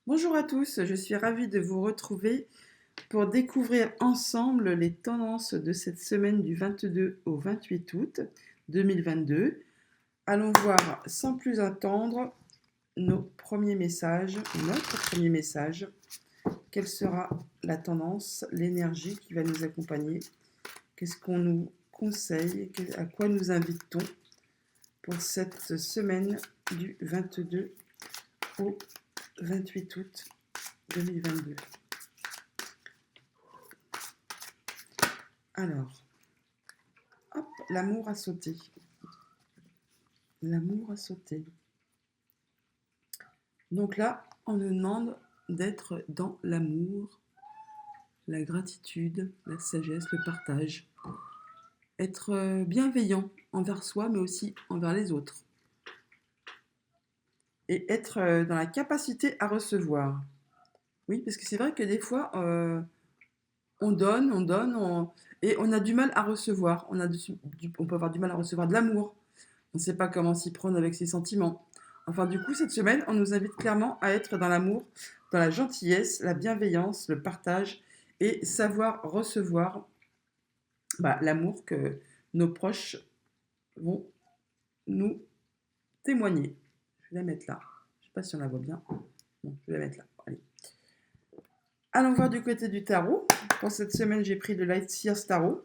Bonjour à tous, je suis ravie de vous retrouver pour découvrir ensemble les tendances de cette semaine du 22 au 28 août 2022. Allons voir sans plus attendre notre premier message. Quelle sera la tendance, l'énergie qui va nous accompagner? Qu'est-ce qu'on nous conseille? À quoi nous invitons pour cette semaine du 22 au 28 août 2022? Alors, hop, l'amour a sauté. L'amour a sauté. Donc là, on nous demande d'être dans l'amour, la gratitude, la sagesse, le partage. Être bienveillant envers soi, mais aussi envers les autres. Et être dans la capacité à recevoir. Oui, parce que c'est vrai que des fois, on donne, et on a du mal à recevoir. On peut avoir du mal à recevoir de l'amour. On ne sait pas comment s'y prendre avec ses sentiments. Enfin, du coup, cette semaine, on nous invite clairement à être dans l'amour, dans la gentillesse, la bienveillance, le partage et savoir recevoir l'amour que nos proches vont nous témoigner. Je vais la mettre là. Je ne sais pas si on la voit bien. Bon, je vais la mettre là. Allez. Allons voir du côté du tarot. Pour cette semaine, j'ai pris le Light Sears Tarot.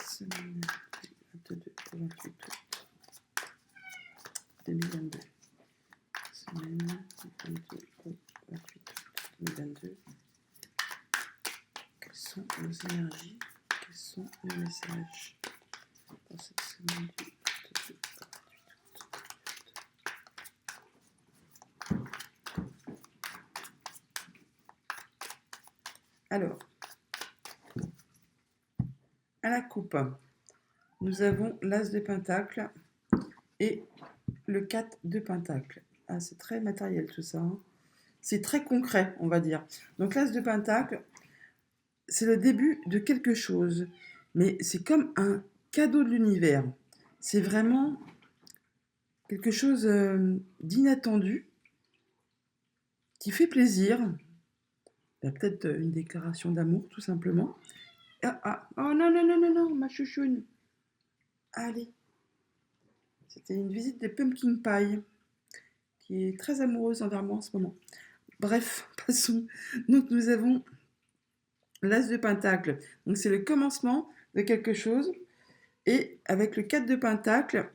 Semaine 22 au 28 août 2022. Semaine 22 au 28 août 2022. Quelles sont nos énergies? Quels sont nos messages pour cette semaine du 22 au 28 août? Alors, à la coupe, nous avons l'As de Pentacle et le 4 de Pentacle. Ah, c'est très matériel tout ça. Hein. C'est très concret, on va dire. Donc l'As de Pentacle, c'est le début de quelque chose, mais c'est comme un cadeau de l'univers. C'est vraiment quelque chose d'inattendu qui fait plaisir. Peut-être une déclaration d'amour, tout simplement. Oh non, non, non, non, non, ma chouchoune. Allez. C'était une visite de Pumpkin Pie, qui est très amoureuse envers moi en ce moment. Bref, passons. Donc nous avons l'As de Pentacle. Donc c'est le commencement de quelque chose. Et avec le 4 de Pentacle,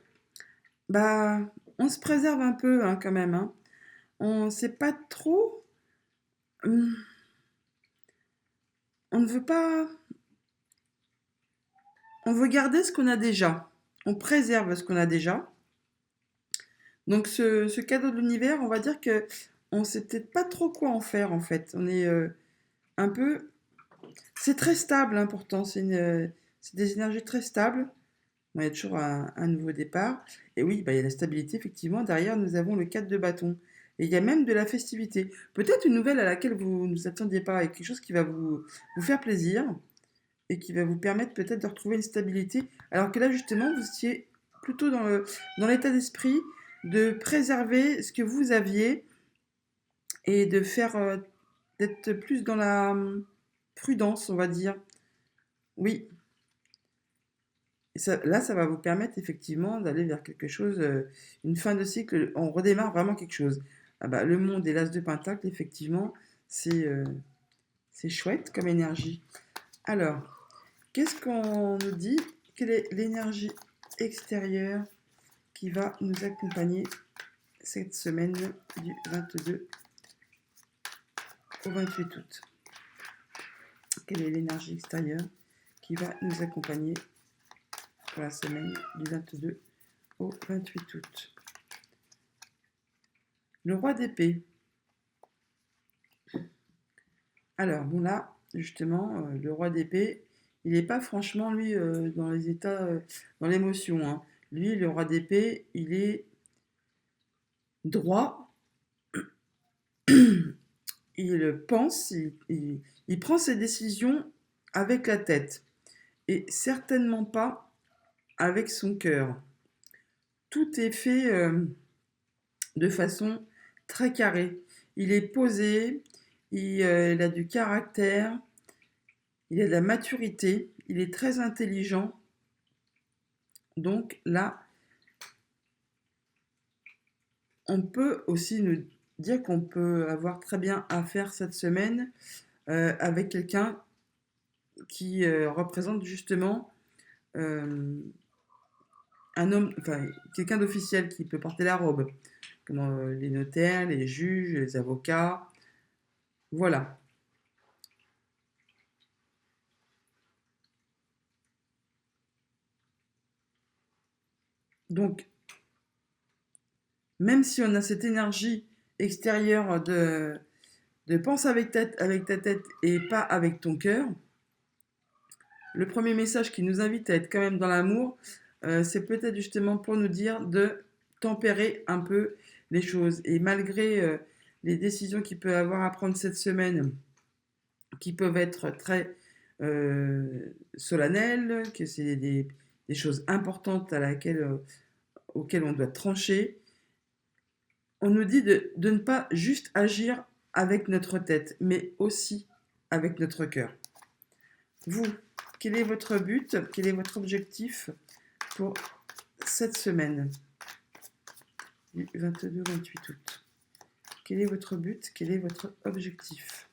on se préserve un peu hein, quand même. Hein. On ne sait pas trop. On ne veut pas. On veut garder ce qu'on a déjà. On préserve ce qu'on a déjà. Donc ce cadeau de l'univers, on va dire que on sait peut-être pas trop quoi en faire en fait. On est un peu. C'est très stable hein, pourtant. C'est des énergies très stables. Bon, il y a toujours un nouveau départ. Et oui, il y a la stabilité, effectivement. Derrière, nous avons le 4 de bâton. Et il y a même de la festivité. Peut-être une nouvelle à laquelle vous ne vous attendiez pas, et quelque chose qui va vous faire plaisir et qui va vous permettre peut-être de retrouver une stabilité. Alors que là, justement, vous étiez plutôt dans l'état d'esprit de préserver ce que vous aviez et de faire d'être plus dans la prudence, on va dire. Oui, et là, ça va vous permettre effectivement d'aller vers quelque chose, une fin de cycle, on redémarre vraiment quelque chose. Le monde et l'as de pentacle, effectivement, c'est euh, c'est chouette comme énergie. Alors, qu'est-ce qu'on nous dit? Quelle est l'énergie extérieure qui va nous accompagner cette semaine du 22 au 28 août? Quelle est l'énergie extérieure qui va nous accompagner pour la semaine du 22 au 28 août? Le roi d'épée. Alors, bon là, justement, le roi d'épée, il n'est pas franchement, lui, dans les états, dans l'émotion. Hein. Lui, le roi d'épée, il est droit, il pense, il prend ses décisions avec la tête. Et certainement pas avec son cœur. Tout est fait de façon très carrée. Il est posé, il a du caractère, il a de la maturité, il est très intelligent. Donc là, on peut aussi nous dire qu'on peut avoir très bien affaire cette semaine avec quelqu'un qui représente justement euh, un homme, enfin quelqu'un d'officiel qui peut porter la robe, comme les notaires, les juges, les avocats. Voilà. Donc, même si on a cette énergie extérieure de pense avec ta tête et pas avec ton cœur, le premier message qui nous invite à être quand même dans l'amour, c'est peut-être justement pour nous dire de tempérer un peu les choses. Et malgré les décisions qu'il peut avoir à prendre cette semaine, qui peuvent être très solennelles, que c'est des choses importantes auxquelles on doit trancher, on nous dit de ne pas juste agir avec notre tête, mais aussi avec notre cœur. Vous, quel est votre but? Quel est votre objectif pour cette semaine du 22-28 août? Quel est votre but? Quel est votre objectif?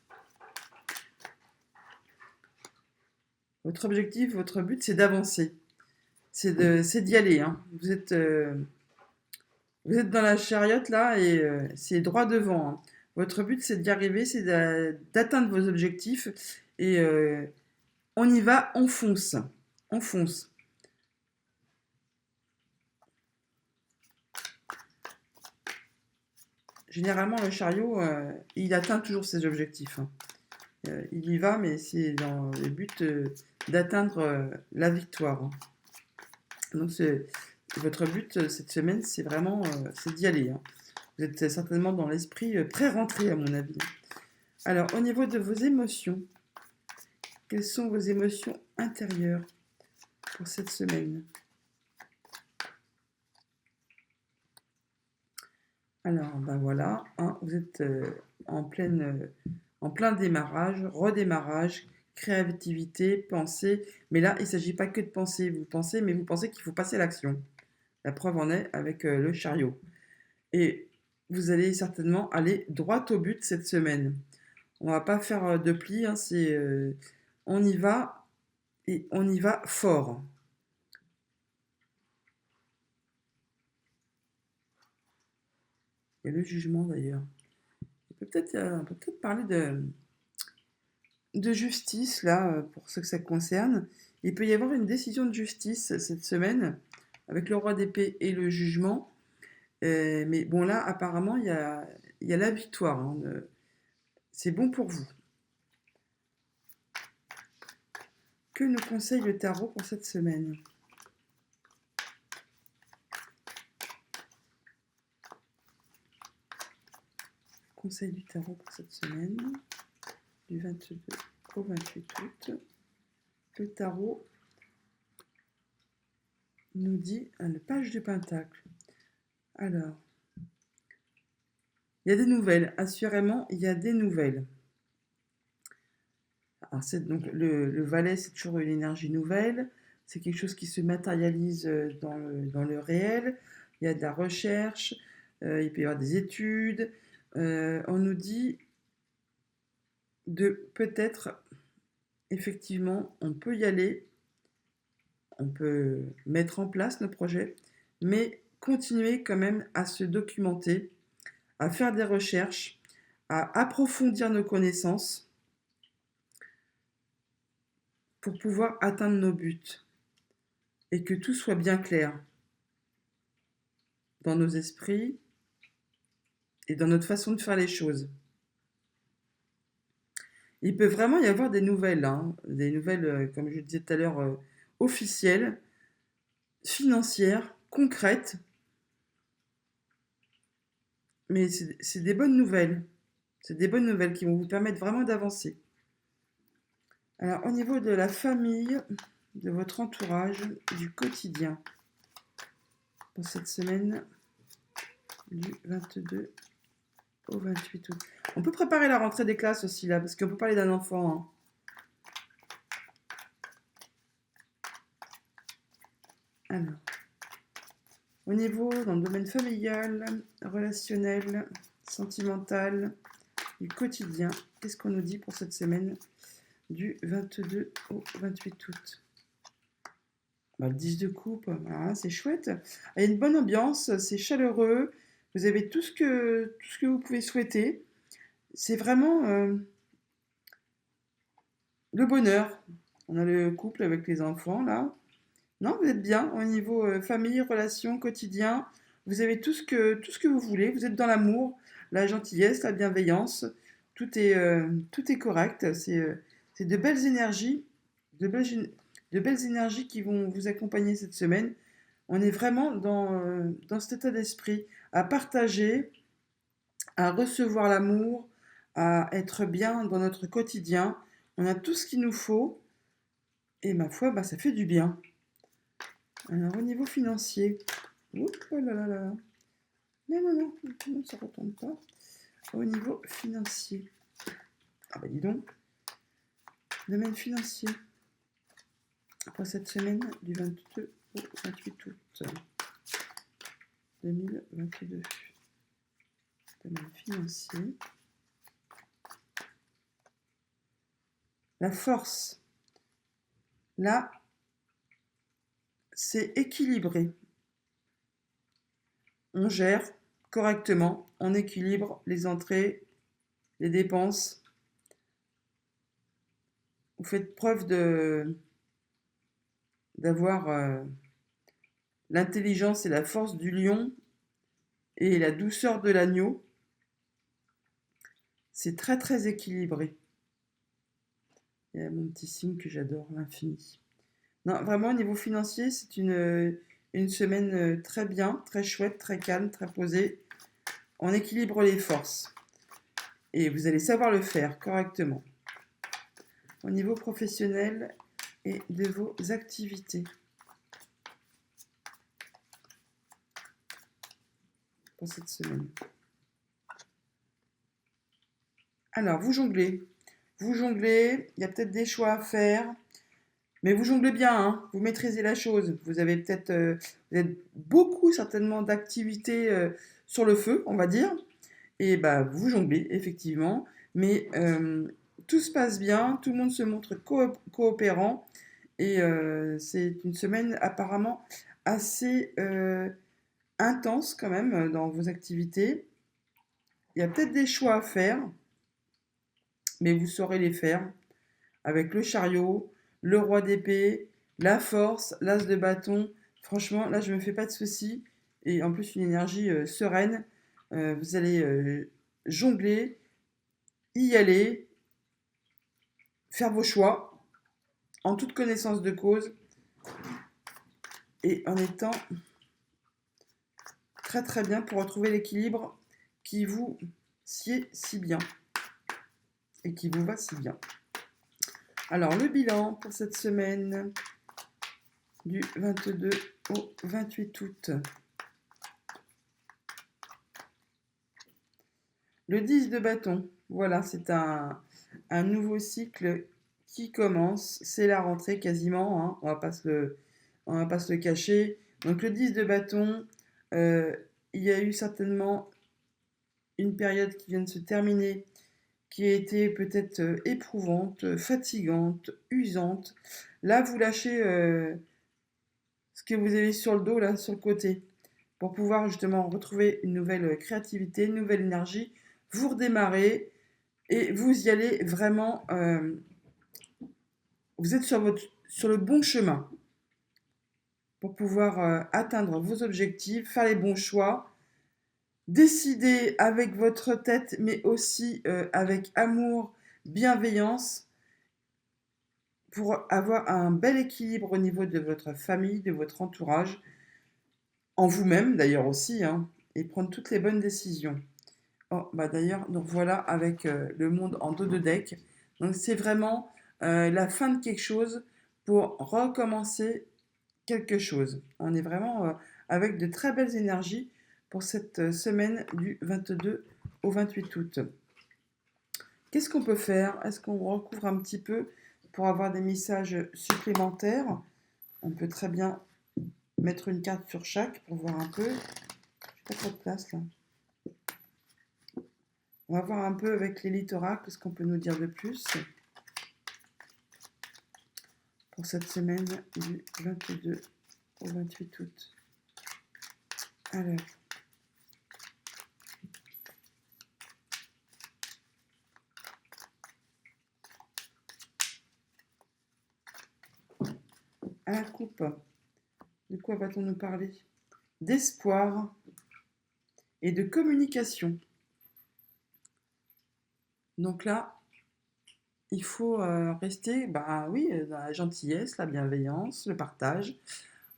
Votre objectif, votre but, c'est d'avancer. C'est d'y aller. Hein. Vous êtes dans la chariote là et c'est droit devant. Hein. Votre but, c'est d'y arriver, c'est d'atteindre vos objectifs et on y va, on fonce. On fonce. Généralement, le chariot, il atteint toujours ses objectifs. Hein. Il y va, mais c'est dans le but d'atteindre la victoire. Hein. Donc, votre but cette semaine, c'est vraiment c'est d'y aller. Hein. Vous êtes certainement dans l'esprit très rentré, à mon avis. Alors, au niveau de vos émotions, quelles sont vos émotions intérieures pour cette semaine? Alors, ben voilà, hein, vous êtes en plein démarrage, redémarrage, créativité, pensée. Mais là, il ne s'agit pas que de penser. Vous pensez, mais vous pensez qu'il faut passer à l'action. La preuve en est avec le chariot. Et vous allez certainement aller droit au but cette semaine. On va pas faire de pli, hein, on y va et on y va fort. Et le jugement d'ailleurs. On peut peut-être parler de justice là, pour ce que ça concerne. Il peut y avoir une décision de justice cette semaine avec le roi d'épée et le jugement. Mais bon là, apparemment, il y a la victoire. Hein, c'est bon pour vous. Que nous conseille le tarot pour cette semaine? Conseil du tarot pour cette semaine, du 22 au 28 août. Le tarot nous dit à la page du pentacle. Alors, il y a des nouvelles, assurément, il y a des nouvelles. Alors, donc, le valet, c'est toujours une énergie nouvelle, c'est quelque chose qui se matérialise dans le réel, il y a de la recherche, il peut y avoir des études. On nous dit de peut-être, effectivement, on peut y aller, on peut mettre en place nos projets, mais continuer quand même à se documenter, à faire des recherches, à approfondir nos connaissances pour pouvoir atteindre nos buts et que tout soit bien clair dans nos esprits et dans notre façon de faire les choses. Il peut vraiment y avoir des nouvelles, hein, des nouvelles, comme je le disais tout à l'heure, officielles, financières, concrètes, mais c'est des bonnes nouvelles. C'est des bonnes nouvelles qui vont vous permettre vraiment d'avancer. Alors, au niveau de la famille, de votre entourage, du quotidien pour cette semaine du 22 au 28 août. On peut préparer la rentrée des classes aussi là, parce qu'on peut parler d'un enfant, hein. Alors, au niveau, dans le domaine familial, relationnel, sentimental, du quotidien, qu'est-ce qu'on nous dit pour cette semaine du 22 au 28 août? Bah, le 10 de coupe, voilà, c'est chouette. Il y a une bonne ambiance, c'est chaleureux, vous avez tout ce que vous pouvez souhaiter. C'est vraiment le bonheur. On a le couple avec les enfants là. Non, vous êtes bien au niveau famille, relations, quotidien. Vous avez tout ce que vous voulez. Vous êtes dans l'amour, la gentillesse, la bienveillance. Tout est correct. C'est de belles énergies, de belles énergies qui vont vous accompagner cette semaine. On est vraiment dans cet état d'esprit, à partager, à recevoir l'amour, à être bien dans notre quotidien. On a tout ce qu'il nous faut et ma foi, bah, ça fait du bien. Alors au niveau financier, oups, oh là là là. Non, non, non, non, ça ne retombe pas. Au niveau financier, ah bah dis donc, domaine financier, pour cette semaine du 22 au 28 août 2022. Domaine financier. La force, là, c'est équilibré. On gère correctement, on équilibre les entrées, les dépenses. Vous faites preuve d'avoir l'intelligence et la force du lion et la douceur de l'agneau. C'est très très équilibré. Il y a mon petit signe que j'adore, l'infini. Non, vraiment, au niveau financier, c'est une semaine très bien, très chouette, très calme, très posée. On équilibre les forces. Et vous allez savoir le faire correctement. Au niveau professionnel et de vos activités. Pour cette semaine. Alors, vous jonglez. Vous jonglez, il y a peut-être des choix à faire. Mais vous jonglez bien, hein, vous maîtrisez la chose. Vous avez peut-être vous avez beaucoup certainement d'activités sur le feu, on va dire. Et bah vous jonglez, effectivement. Mais tout se passe bien, tout le monde se montre coopérant. Et c'est une semaine apparemment assez intense quand même dans vos activités. Il y a peut-être des choix à faire, mais vous saurez les faire avec le chariot, le roi d'épée, la force, l'as de bâton. Franchement, là, je ne me fais pas de soucis. Et en plus, une énergie sereine. Vous allez jongler, y aller, faire vos choix en toute connaissance de cause et en étant très très bien pour retrouver l'équilibre qui vous sied si bien et qui vous va si bien. Alors, le bilan pour cette semaine du 22 au 28 août. Le 10 de bâton, voilà, c'est un nouveau cycle qui commence. C'est la rentrée quasiment, hein, on va pas se le cacher. Donc le 10 de bâton, il y a eu certainement une période qui vient de se terminer, qui a été peut-être éprouvante, fatigante, usante. Là, vous lâchez ce que vous avez sur le dos, là, sur le côté, pour pouvoir justement retrouver une nouvelle créativité, une nouvelle énergie. Vous redémarrez et vous y allez vraiment. Vous êtes sur le bon chemin pour pouvoir atteindre vos objectifs, faire les bons choix, décider avec votre tête, mais aussi avec amour, bienveillance, pour avoir un bel équilibre au niveau de votre famille, de votre entourage, en vous-même d'ailleurs aussi, hein, et prendre toutes les bonnes décisions. Oh, bah d'ailleurs, donc voilà avec le monde en dos de deck. Donc c'est vraiment la fin de quelque chose pour recommencer quelque chose. On est vraiment avec de très belles énergies pour cette semaine du 22 au 28 août. Qu'est-ce qu'on peut faire? Est-ce qu'on recouvre un petit peu pour avoir des messages supplémentaires? On peut très bien mettre une carte sur chaque pour voir un peu. J'ai pas trop de place là. On va voir un peu avec l'élite oracle ce qu'on peut nous dire de plus pour cette semaine du 22 au 28 août. Alors, à la coupe, de quoi va-t-on nous parler? D'espoir et de communication. Donc là, il faut rester, oui, dans la gentillesse, la bienveillance, le partage.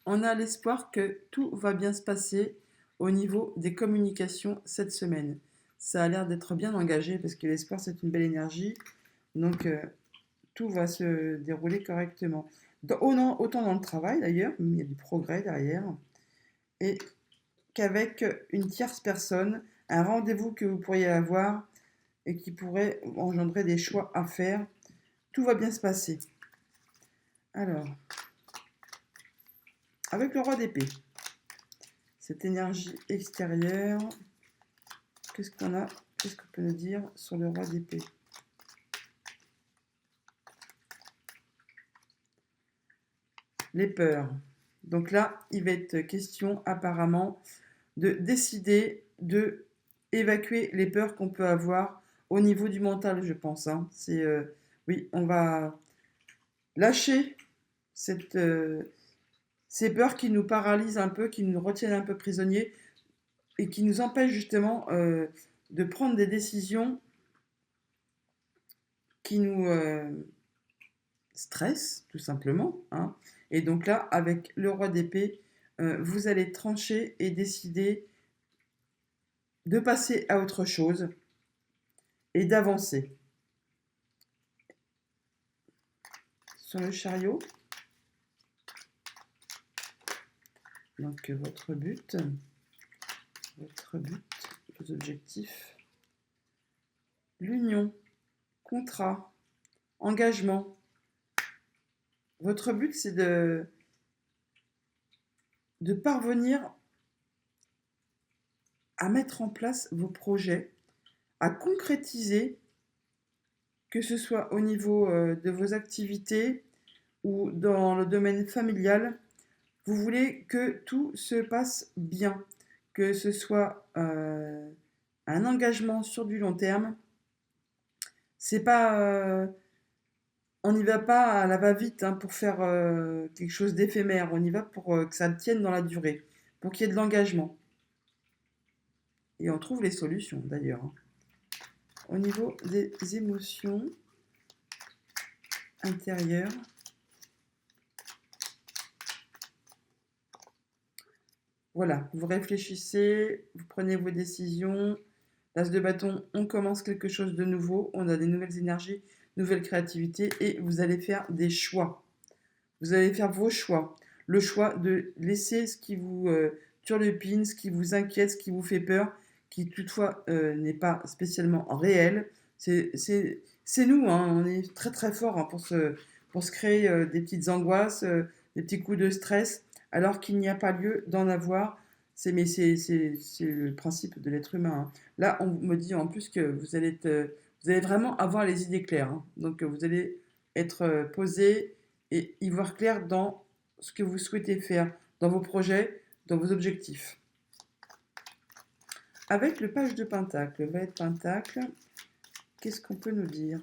On a l'espoir que tout va bien se passer au niveau des communications cette semaine. Ça a l'air d'être bien engagé parce que l'espoir, c'est une belle énergie. Donc, tout va se dérouler correctement. Autant dans le travail d'ailleurs, il y a du progrès derrière. Et qu'avec une tierce personne, un rendez-vous que vous pourriez avoir et qui pourrait engendrer des choix à faire, tout va bien se passer. Alors, avec le roi d'épée, cette énergie extérieure, qu'est-ce qu'on a? Qu'est-ce qu'on peut nous dire sur le roi d'épée? Les peurs. Donc là, il va être question apparemment de décider de évacuer les peurs qu'on peut avoir au niveau du mental, je pense. C'est oui, on va lâcher ces peurs qui nous paralysent un peu, qui nous retiennent un peu prisonniers et qui nous empêchent justement de prendre des décisions qui nous stressent, tout simplement. Et donc là, avec le roi d'épée, vous allez trancher et décider de passer à autre chose et d'avancer. Sur le chariot, donc votre but, vos objectifs, l'union, contrat, engagement. Votre but, c'est de parvenir à mettre en place vos projets, à concrétiser, que ce soit au niveau de vos activités ou dans le domaine familial. Vous voulez que tout se passe bien, que ce soit un engagement sur du long terme. C'est pas, on n'y va pas à la va-vite pour faire quelque chose d'éphémère. On y va pour que ça tienne dans la durée, pour qu'il y ait de l'engagement. Et on trouve les solutions d'ailleurs. Au niveau des émotions intérieures, voilà, vous réfléchissez, vous prenez vos décisions. L'as de bâton, on commence quelque chose de nouveau, on a des nouvelles énergies, nouvelle créativité et vous allez faire des choix. Vous allez faire vos choix. Le choix de laisser ce qui vous turlupine, ce qui vous inquiète, ce qui vous fait peur, qui toutefois n'est pas spécialement réel. C'est nous, on est très très fort pour se créer des petites angoisses, des petits coups de stress, alors qu'il n'y a pas lieu d'en avoir. C'est le principe de l'être humain. Là, on me dit en plus que vous allez vraiment avoir les idées claires. Donc, vous allez être posé et y voir clair dans ce que vous souhaitez faire, dans vos projets, dans vos objectifs. Avec le page de Pentacle, le valet de Pentacle, qu'est-ce qu'on peut nous dire?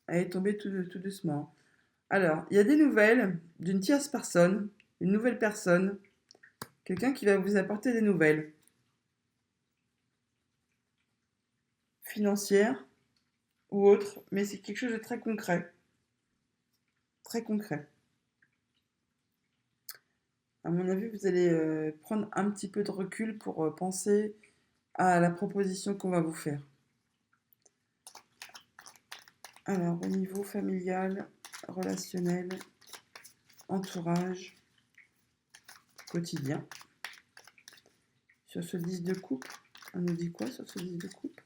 Elle est tombée tout doucement. Alors, il y a des nouvelles d'une tierce personne, une nouvelle personne, quelqu'un qui va vous apporter des nouvelles financières ou autres, mais c'est quelque chose de très concret. Très concret. À mon avis, vous allez prendre un petit peu de recul pour penser à la proposition qu'on va vous faire. Alors, au niveau familial, relationnel, entourage, quotidien. Sur ce 10 de coupe, on nous dit quoi sur ce 10 de coupe?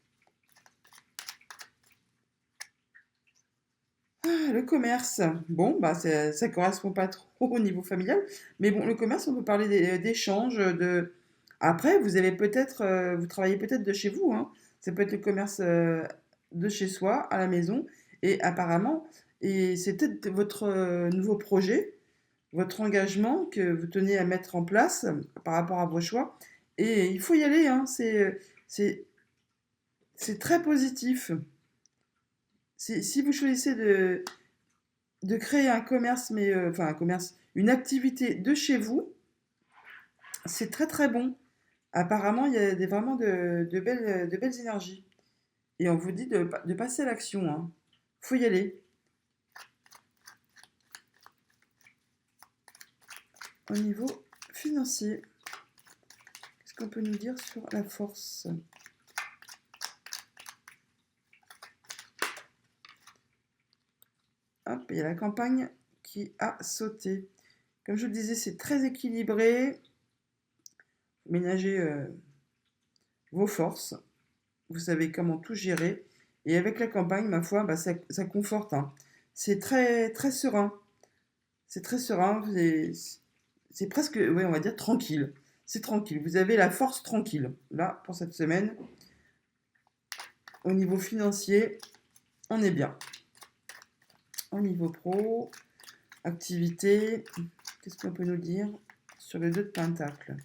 Ah, le commerce. Bon, bah, ça correspond pas trop au niveau familial. Mais bon, le commerce, on peut parler d'échanges, de... Après, vous avez peut-être, vous travaillez peut-être de chez vous, hein. Ça peut être le commerce de chez soi, à la maison. Et apparemment, et c'est peut-être votre nouveau projet, votre engagement que vous tenez à mettre en place par rapport à vos choix. Et il faut y aller, hein. C'est, c'est très positif. Si vous choisissez de créer un commerce, mais enfin un commerce, une activité de chez vous, c'est très très bon. Apparemment, il y a vraiment de belles énergies. Et on vous dit de passer à l'action, hein. Faut y aller. Au niveau financier, qu'est-ce qu'on peut nous dire sur la force? Hop, il y a la campagne qui a sauté. Comme je vous le disais, c'est très équilibré. Ménagez vos forces. Vous savez comment tout gérer. Et avec la campagne, ma foi, bah, ça conforte, hein. C'est très, très serein. C'est très serein. C'est presque, ouais, on va dire tranquille. C'est tranquille. Vous avez la force tranquille. Là, pour cette semaine, au niveau financier, on est bien. Au niveau pro, activité, qu'est-ce qu'on peut nous dire sur le 2 de Pentacle?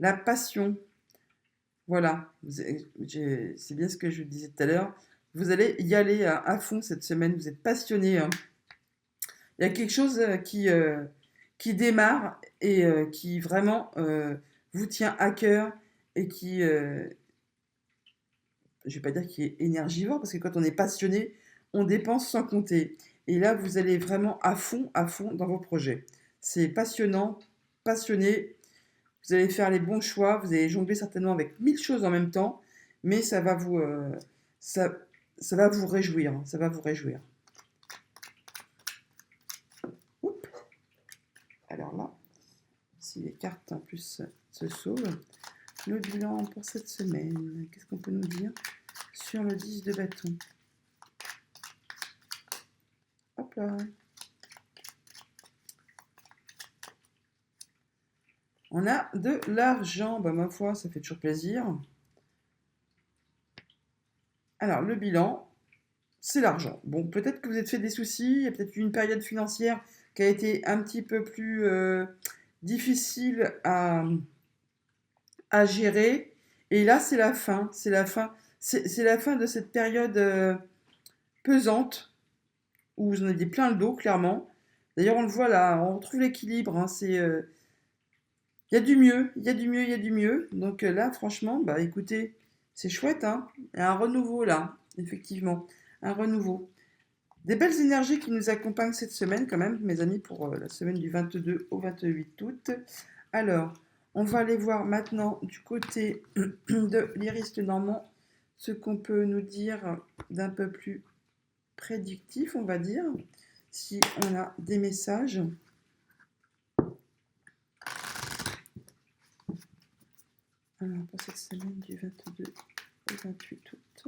La passion. Voilà, c'est bien ce que je vous disais tout à l'heure. Vous allez y aller à fond cette semaine, vous êtes passionné, hein. Il y a quelque chose qui démarre et qui vraiment vous tient à cœur et qui, je ne vais pas dire qui est énergivore, parce que quand on est passionné, on dépense sans compter. Et là, vous allez vraiment à fond dans vos projets. C'est passionnant, passionné. Vous allez faire les bons choix. Vous allez jongler certainement avec 1000 choses en même temps, mais ça, ça va vous réjouir, hein. Ça va vous réjouir. Oups. Alors là, si les cartes en plus se sauvent, le bilan pour cette semaine, qu'est-ce qu'on peut nous dire sur le 10 de bâton? Hop là. On a de l'argent, bah ma foi, ça fait toujours plaisir. Alors, le bilan, c'est l'argent. Bon, peut-être que vous êtes fait des soucis, il y a peut-être eu une période financière qui a été un petit peu plus difficile à gérer. Et là, c'est la fin. C'est la fin. C'est la fin de cette période pesante où vous en aviez plein le dos, clairement. D'ailleurs, on le voit là, on retrouve l'équilibre, hein. Il y a du mieux, il y a du mieux, il y a du mieux. Donc là, franchement, bah écoutez, c'est chouette, hein. Il y a un renouveau là, effectivement. Un renouveau. Des belles énergies qui nous accompagnent cette semaine, quand même, mes amis, pour la semaine du 22 au 28 août. Alors, on va aller voir maintenant du côté de l'Iris Normand ce qu'on peut nous dire d'un peu plus prédictif, on va dire, si on a des messages. Alors, pour cette semaine du 22 au 28 août,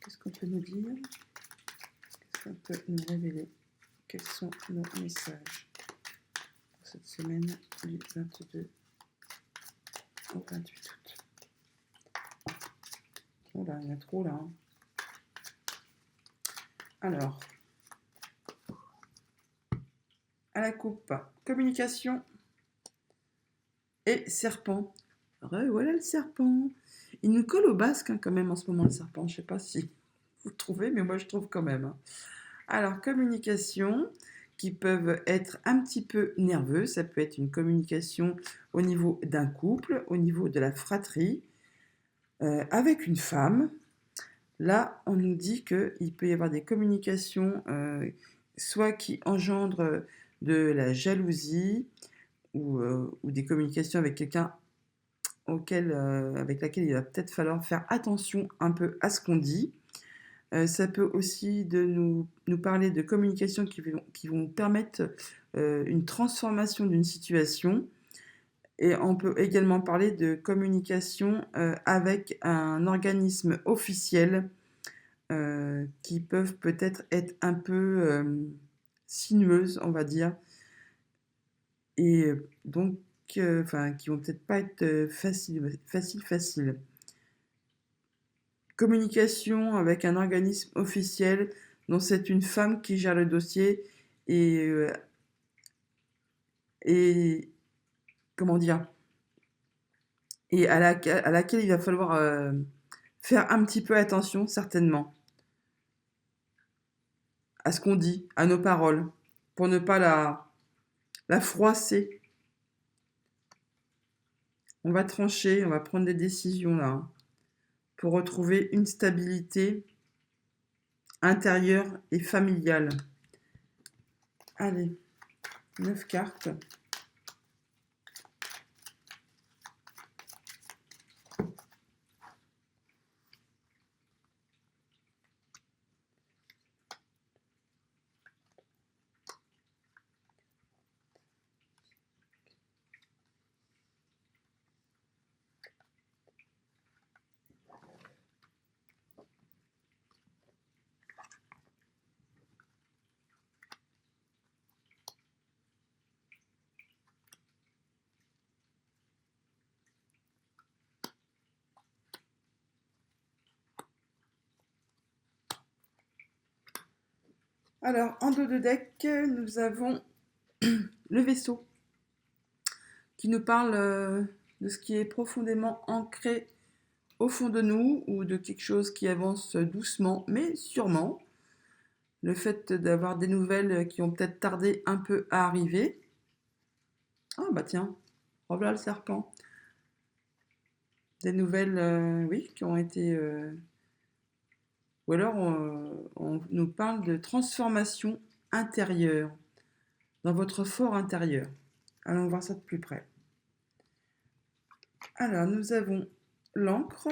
qu'est-ce qu'on peut nous dire? Qu'est-ce qu'on peut nous révéler? Quels sont nos messages pour cette semaine du 22 au 28 août? Oh là, il y en a trop là, hein. Alors, à la coupe, communication et serpent. Voilà le serpent. Il nous colle au basque, hein, quand même en ce moment, le serpent. Je ne sais pas si vous trouvez, mais moi je trouve quand même, hein. Alors, communication qui peuvent être un petit peu nerveux. Ça peut être une communication au niveau d'un couple, au niveau de la fratrie, avec une femme. Là, on nous dit qu'il peut y avoir des communications soit qui engendrent de la jalousie ou des communications avec quelqu'un avec laquelle il va peut-être falloir faire attention un peu à ce qu'on dit. Ça peut aussi nous parler de communication qui vont permettre une transformation d'une situation. Et on peut également parler de communication avec un organisme officiel qui peuvent peut-être être un peu sinueuses, on va dire, et donc qui vont peut-être pas être faciles. Communication avec un organisme officiel dont c'est une femme qui gère le dossier et, euh, et comment dire, et à laquelle il va falloir faire un petit peu attention, certainement, à ce qu'on dit, à nos paroles, pour ne pas la froisser. On va trancher, on va prendre des décisions là, hein, pour retrouver une stabilité intérieure et familiale. Allez, 9 cartes. Alors, en dos de deck, nous avons le vaisseau qui nous parle de ce qui est profondément ancré au fond de nous ou de quelque chose qui avance doucement mais sûrement. Le fait d'avoir des nouvelles qui ont peut-être tardé un peu à arriver. Ah bah tiens, revoilà le serpent. Des nouvelles, oui, qui ont été... Ou alors on nous parle de transformation intérieure, dans votre fort intérieur. Allons voir ça de plus près. Alors, nous avons l'encre,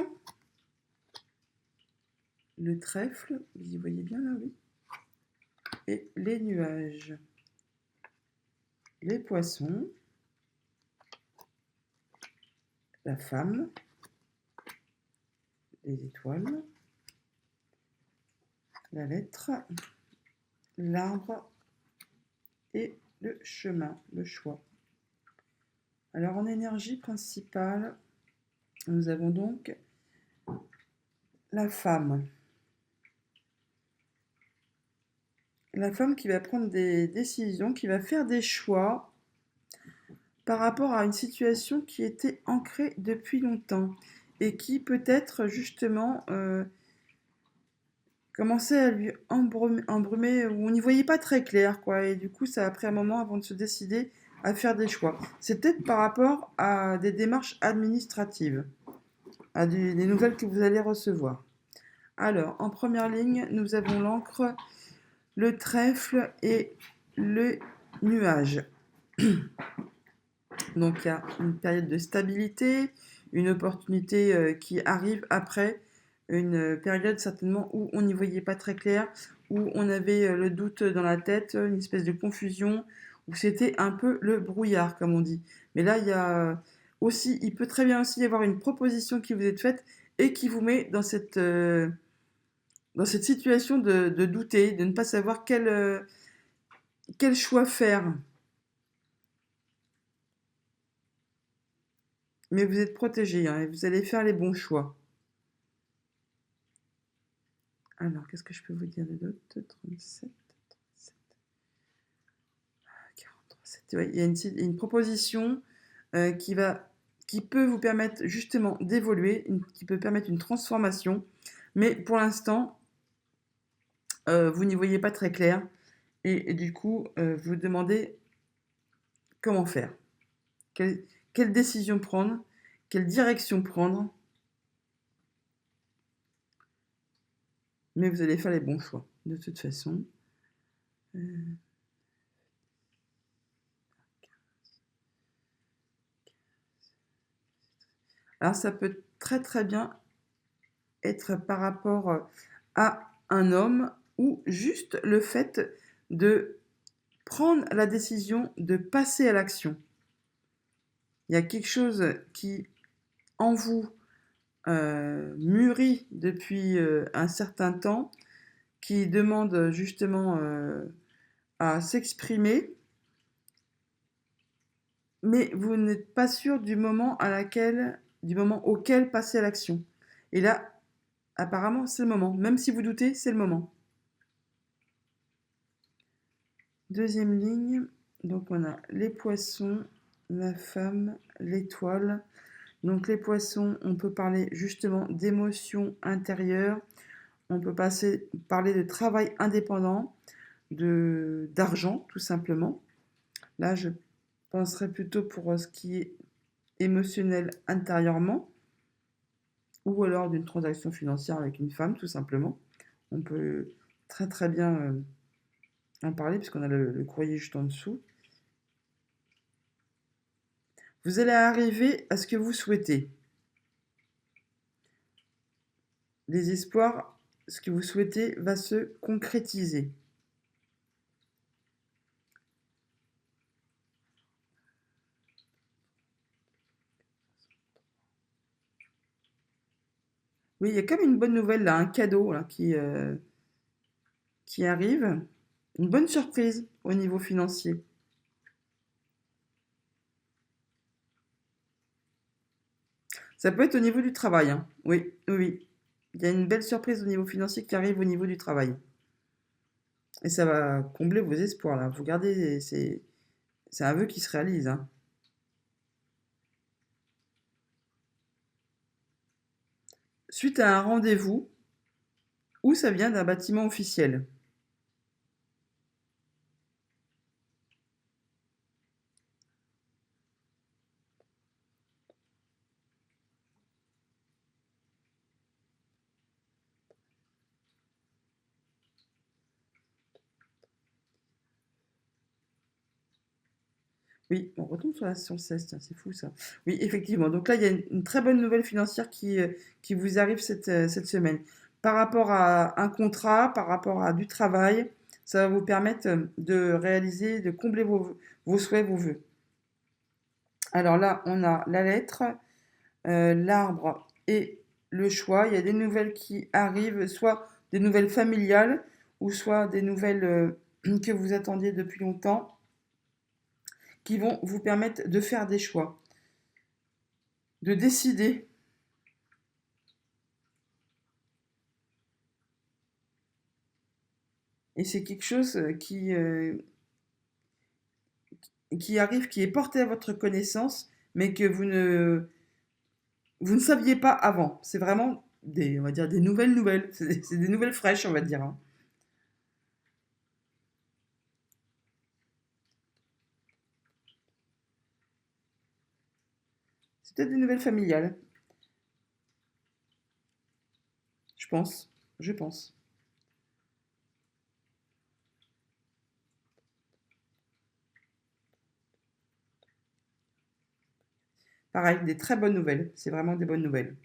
le trèfle, vous y voyez bien là, oui, et les nuages, les poissons, la femme, les étoiles, la lettre, l'arbre et le chemin, le choix. Alors en énergie principale, nous avons donc la femme. La femme qui va prendre des décisions, qui va faire des choix par rapport à une situation qui était ancrée depuis longtemps et qui peut-être justement commençait à lui embrumer, où on n'y voyait pas très clair, quoi. Et du coup, ça a pris un moment avant de se décider à faire des choix. C'est peut-être par rapport à des démarches administratives, à des nouvelles que vous allez recevoir. Alors, en première ligne, nous avons l'encre, le trèfle et le nuage. Donc, il y a une période de stabilité, une opportunité qui arrive après une période certainement où on n'y voyait pas très clair, où on avait le doute dans la tête, une espèce de confusion, où c'était un peu le brouillard, comme on dit. Mais là, il peut très bien aussi y avoir une proposition qui vous est faite et qui vous met dans cette situation de douter, de ne pas savoir quel choix faire. Mais vous êtes protégé, hein, et vous allez faire les bons choix. Alors, qu'est-ce que je peux vous dire d'autre? 37, 37, 43, ouais, il y a une proposition qui peut vous permettre justement d'évoluer, qui peut permettre une transformation. Mais pour l'instant, vous n'y voyez pas très clair. Et du coup, vous vous demandez comment faire. Quelle décision prendre? Quelle direction prendre? Mais vous allez faire les bons choix, de toute façon. Alors ça peut très très bien être par rapport à un homme ou juste le fait de prendre la décision de passer à l'action. Il y a quelque chose qui, en vous, mûrit depuis un certain temps, qui demande justement à s'exprimer, mais vous n'êtes pas sûr du moment auquel passer à l'action. Et là, apparemment, c'est le moment. Même si vous doutez, c'est le moment. Deuxième ligne, donc on a les poissons, la femme, l'étoile. Donc les poissons, on peut parler justement d'émotions intérieures, on peut parler de travail indépendant, d'argent tout simplement. Là, je penserais plutôt pour ce qui est émotionnel intérieurement, ou alors d'une transaction financière avec une femme tout simplement. On peut très très bien en parler puisqu'on a le courrier juste en dessous. Vous allez arriver à ce que vous souhaitez. Les espoirs, ce que vous souhaitez va se concrétiser. Oui, il y a comme une bonne nouvelle là, un cadeau là, qui arrive. Une bonne surprise au niveau financier. Ça peut être au niveau du travail, hein. Oui, oui, oui. Il y a une belle surprise au niveau financier qui arrive au niveau du travail. Et ça va combler vos espoirs là. Vous regardez, c'est un vœu qui se réalise, hein. Suite à un rendez-vous ou ça vient d'un bâtiment officiel. Oui, on retombe sur le 16, tiens, c'est fou ça. Oui, effectivement. Donc là, il y a une très bonne nouvelle financière qui vous arrive cette semaine. Par rapport à un contrat, par rapport à du travail, ça va vous permettre de réaliser, de combler vos souhaits, vos vœux. Alors là, on a la lettre, l'arbre et le choix. Il y a des nouvelles qui arrivent, soit des nouvelles familiales, ou soit des nouvelles que vous attendiez depuis longtemps, qui vont vous permettre de faire des choix, de décider. Et c'est quelque chose qui arrive, qui est porté à votre connaissance, mais que vous ne saviez pas avant. C'est vraiment on va dire, des nouvelles nouvelles. C'est des nouvelles fraîches, on va dire, hein. C'est peut-être des nouvelles familiales, je pense. Je pense. Pareil, des très bonnes nouvelles. C'est vraiment des bonnes nouvelles.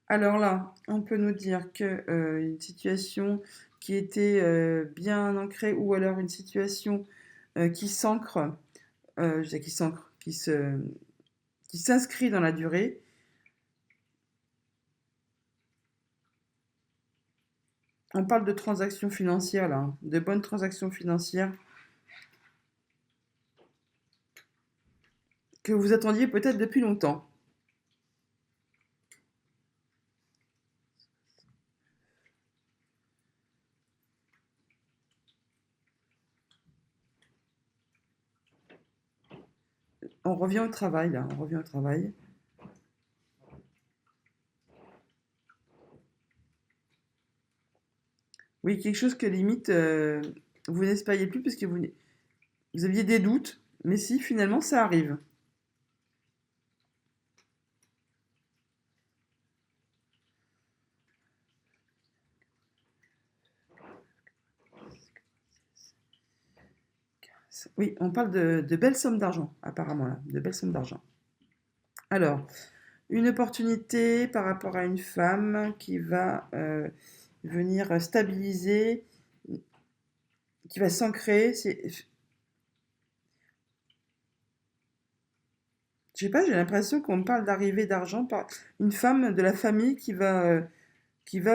Alors là, on peut nous dire que une situation qui était bien ancrée ou alors une situation qui s'ancre, je dis qui s'ancre, qui s'inscrit dans la durée. On parle de transactions financières là, hein, de bonnes transactions financières que vous attendiez peut-être depuis longtemps. On revient au travail là, on revient au travail. Oui, quelque chose que limite vous n'espériez plus parce que vous aviez des doutes, mais si finalement ça arrive. Oui, on parle de belles sommes d'argent, apparemment, là, de belles sommes d'argent. Alors, une opportunité par rapport à une femme qui va venir stabiliser, qui va s'ancrer. Je sais pas, j'ai l'impression qu'on me parle d'arrivée d'argent par une femme de la famille qui va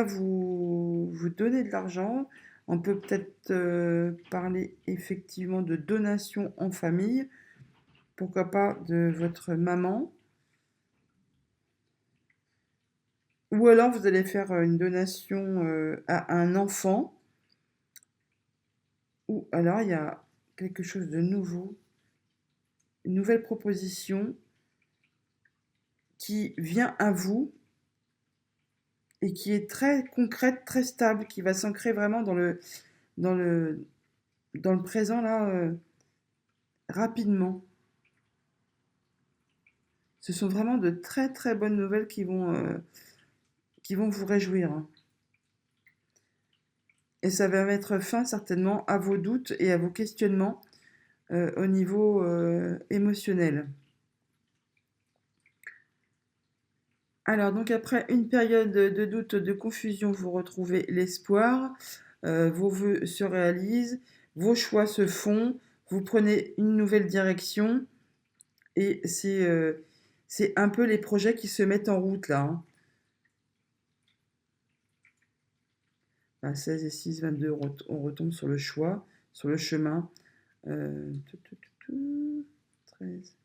vous donner de l'argent. On peut peut-être parler effectivement de donation en famille, pourquoi pas de votre maman. Ou alors vous allez faire une donation à un enfant. Ou alors il y a quelque chose de nouveau, une nouvelle proposition qui vient à vous et qui est très concrète, très stable, qui va s'ancrer vraiment dans le, dans le présent là, rapidement. Ce sont vraiment de très très bonnes nouvelles qui vont vous réjouir, hein. Et ça va mettre fin certainement à vos doutes et à vos questionnements au niveau émotionnel. Alors donc après une période de doute, de confusion, vous retrouvez l'espoir, vos vœux se réalisent, vos choix se font, vous prenez une nouvelle direction et c'est un peu les projets qui se mettent en route là, hein. À 16 et 6, 22, on retombe sur le choix, sur le chemin. Tout, tout, tout, tout, 13,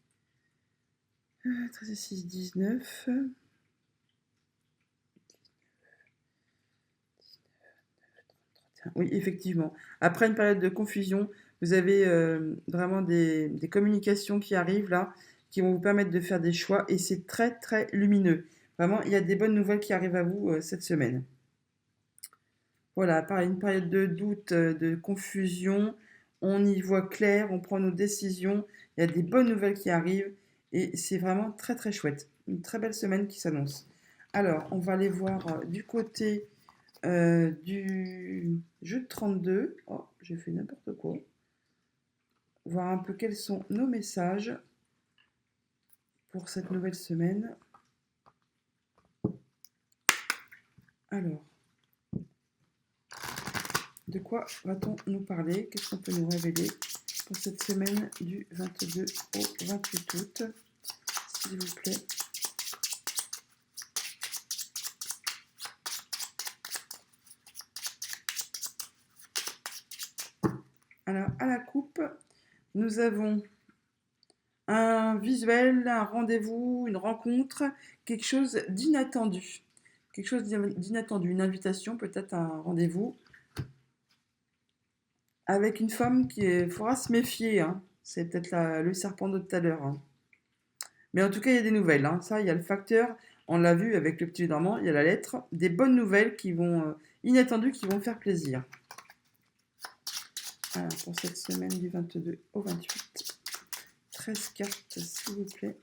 13 et 6, 19. Oui, effectivement. Après une période de confusion, vous avez vraiment des communications qui arrivent là, qui vont vous permettre de faire des choix et c'est très très lumineux. Vraiment, il y a des bonnes nouvelles qui arrivent à vous cette semaine. Voilà, par une période de doute, de confusion, on y voit clair, on prend nos décisions, il y a des bonnes nouvelles qui arrivent et c'est vraiment très très chouette. Une très belle semaine qui s'annonce. Alors, on va aller voir du côté du jeu de 32. Oh, j'ai fait n'importe quoi. Voir un peu quels sont nos messages pour cette nouvelle semaine. Alors, de quoi va-t-on nous parler? Qu'est-ce qu'on peut nous révéler pour cette semaine du 22 au 28 août, s'il vous plaît? Alors, à la coupe, nous avons un visuel, un rendez-vous, une rencontre, quelque chose d'inattendu. Quelque chose d'inattendu, une invitation, peut-être un rendez-vous, avec une femme qui faudra se méfier, hein. C'est peut-être le serpent de tout à l'heure, hein. Mais en tout cas, il y a des nouvelles, hein. Ça, il y a le facteur, on l'a vu avec le petit normand, il y a la lettre, des bonnes nouvelles qui vont, inattendues, qui vont faire plaisir. Alors, pour cette semaine du 22 au 28, 13 cartes, s'il vous plaît.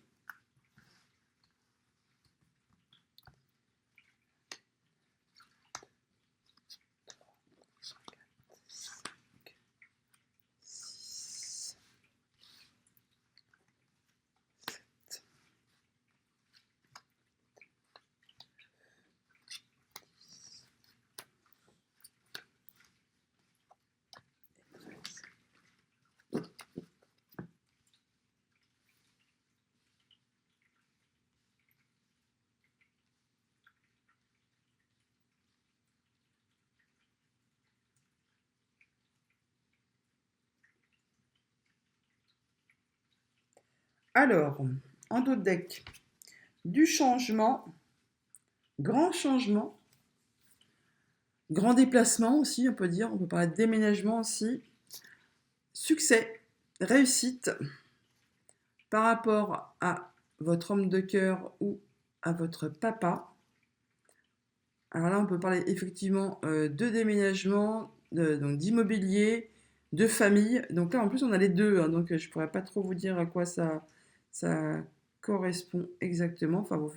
Alors, en dos de deck, du changement, changement, grand déplacement aussi, on peut dire, on peut parler de déménagement aussi, succès, réussite par rapport à votre homme de cœur ou à votre papa. Alors là, on peut parler effectivement de déménagement, donc d'immobilier, de famille. Donc là, en plus, on a les deux, hein, donc je pourrais pas trop vous dire à quoi ça correspond exactement. Enfin, vous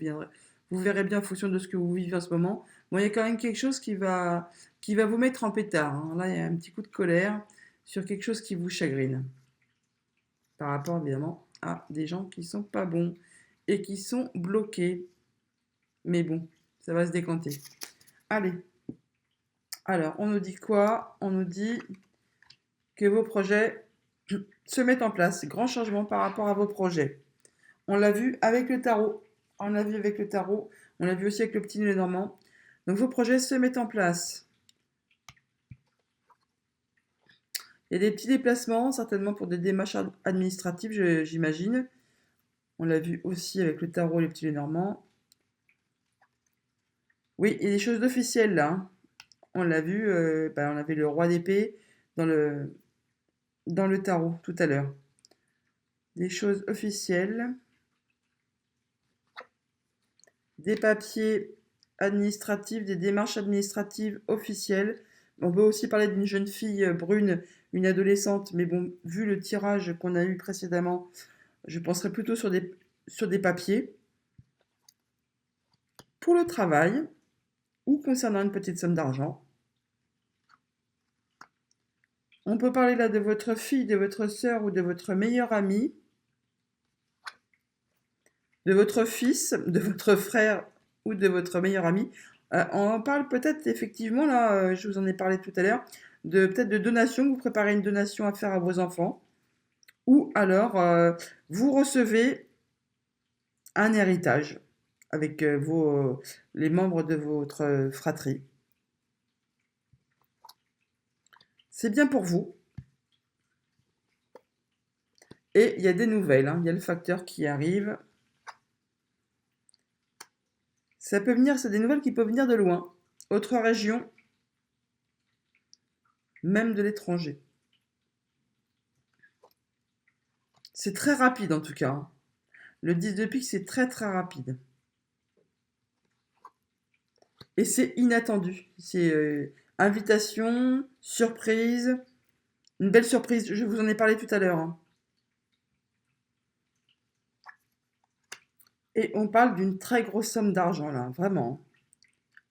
verrez bien en fonction de ce que vous vivez en ce moment. Bon, il y a quand même quelque chose qui va vous mettre en pétard, hein. Là, il y a un petit coup de colère sur quelque chose qui vous chagrine. Par rapport, évidemment, à des gens qui sont pas bons et qui sont bloqués. Mais bon, ça va se décanter. Allez. Alors, on nous dit quoi? On nous dit que vos projets se mettent en place. Grand changement par rapport à vos projets. On l'a vu avec le tarot. On l'a vu avec le tarot. On l'a vu aussi avec le petit Normand. Donc vos projets se mettent en place. Il y a des petits déplacements, certainement pour des démarches administratives, j'imagine. On l'a vu aussi avec le tarot et le petit Normand. Oui, il y a des choses d'officielles là, hein. On l'a vu, on avait le roi d'épée dans le tarot tout à l'heure. Des choses officielles, des papiers administratifs, des démarches administratives officielles. On peut aussi parler d'une jeune fille brune, une adolescente, mais bon, vu le tirage qu'on a eu précédemment, je penserais plutôt sur des papiers. Pour le travail, ou concernant une petite somme d'argent. On peut parler là de votre fille, de votre sœur ou de votre meilleur ami, de votre fils, de votre frère ou de votre meilleur ami. On parle peut-être effectivement, là, je vous en ai parlé tout à l'heure, peut-être de donation, vous préparez une donation à faire à vos enfants, ou alors vous recevez un héritage avec les membres de votre fratrie. C'est bien pour vous. Et il y a des nouvelles, hein. Il y a le facteur qui arrive. Ça peut venir, c'est des nouvelles qui peuvent venir de loin, autre région, même de l'étranger. C'est très rapide en tout cas, hein. Le 10 de pique, c'est très très rapide. Et c'est inattendu. C'est invitation, surprise, une belle surprise. Je vous en ai parlé tout à l'heure, hein. Et on parle d'une très grosse somme d'argent là, vraiment.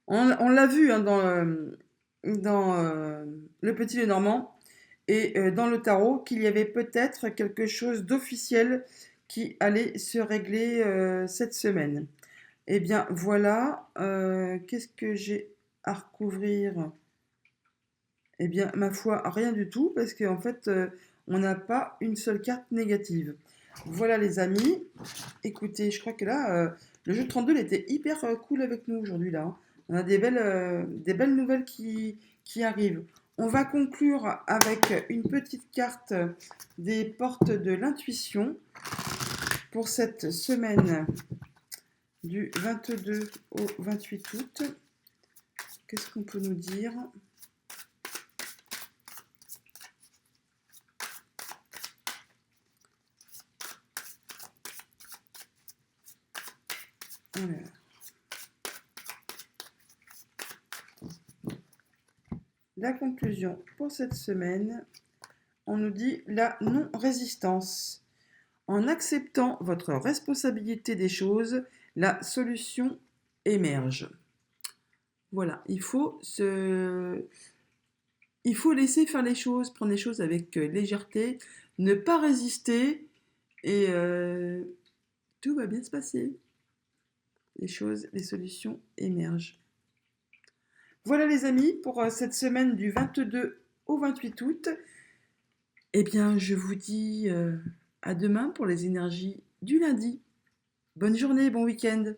On l'a vu, hein, dans le petit Lenormand et dans le tarot qu'il y avait peut-être quelque chose d'officiel qui allait se régler cette semaine. Eh bien voilà, qu'est-ce que j'ai à recouvrir? Eh bien, ma foi, rien du tout, parce qu'en fait, on n'a pas une seule carte négative. Voilà les amis, écoutez, je crois que là, le jeu 32 il était hyper cool avec nous aujourd'hui là, hein. On a des belles nouvelles qui arrivent. On va conclure avec une petite carte des portes de l'intuition pour cette semaine du 22 au 28 août. Qu'est-ce qu'on peut nous dire? Alors. La conclusion pour cette semaine, on nous dit la non-résistance. En acceptant votre responsabilité des choses, la solution émerge. Voilà, il faut laisser faire les choses, prendre les choses avec légèreté, ne pas résister et tout va bien se passer. Les solutions émergent. Voilà les amis pour cette semaine du 22 au 28 août. Eh bien, je vous dis à demain pour les énergies du lundi. Bonne journée, bon week-end.